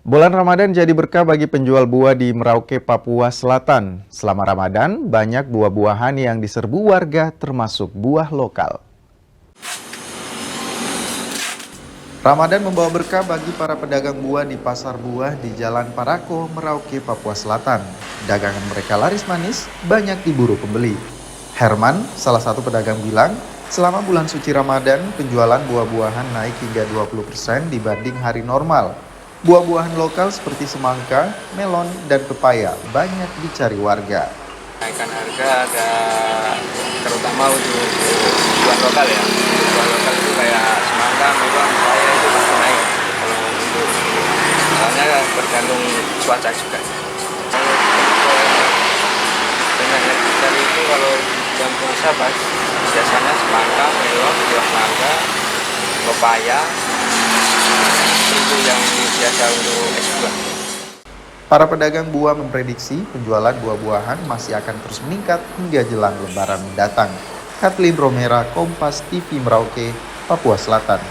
Bulan Ramadan jadi berkah bagi penjual buah di Merauke, Papua Selatan. Selama Ramadan, banyak buah-buahan yang diserbu warga termasuk buah lokal. Ramadan membawa berkah bagi para pedagang buah di pasar buah di Jalan Parako, Merauke, Papua Selatan. Dagangan mereka laris manis, banyak diburu pembeli. Herman, salah satu pedagang bilang, selama bulan suci Ramadan, penjualan buah-buahan naik hingga 20% dibanding hari normal. Buah-buahan lokal seperti semangka, melon, dan pepaya banyak dicari warga. Kenaikan harga ada terutama untuk buah lokal ya. Buah lokal itu kayak semangka, melon, pepaya itu pasti naik. Kalau untuk soalnya bergantung cuaca juga. Kalau banyak yang dicari itu kalau jam puasa pas biasanya semangka, melon, buah mangga, pepaya itu yang biasa untuk es buah. Para pedagang buah memprediksi penjualan buah-buahan masih akan terus meningkat hingga jelang Lebaran mendatang. Kathleen Romera, Kompas TV Merauke, Papua Selatan.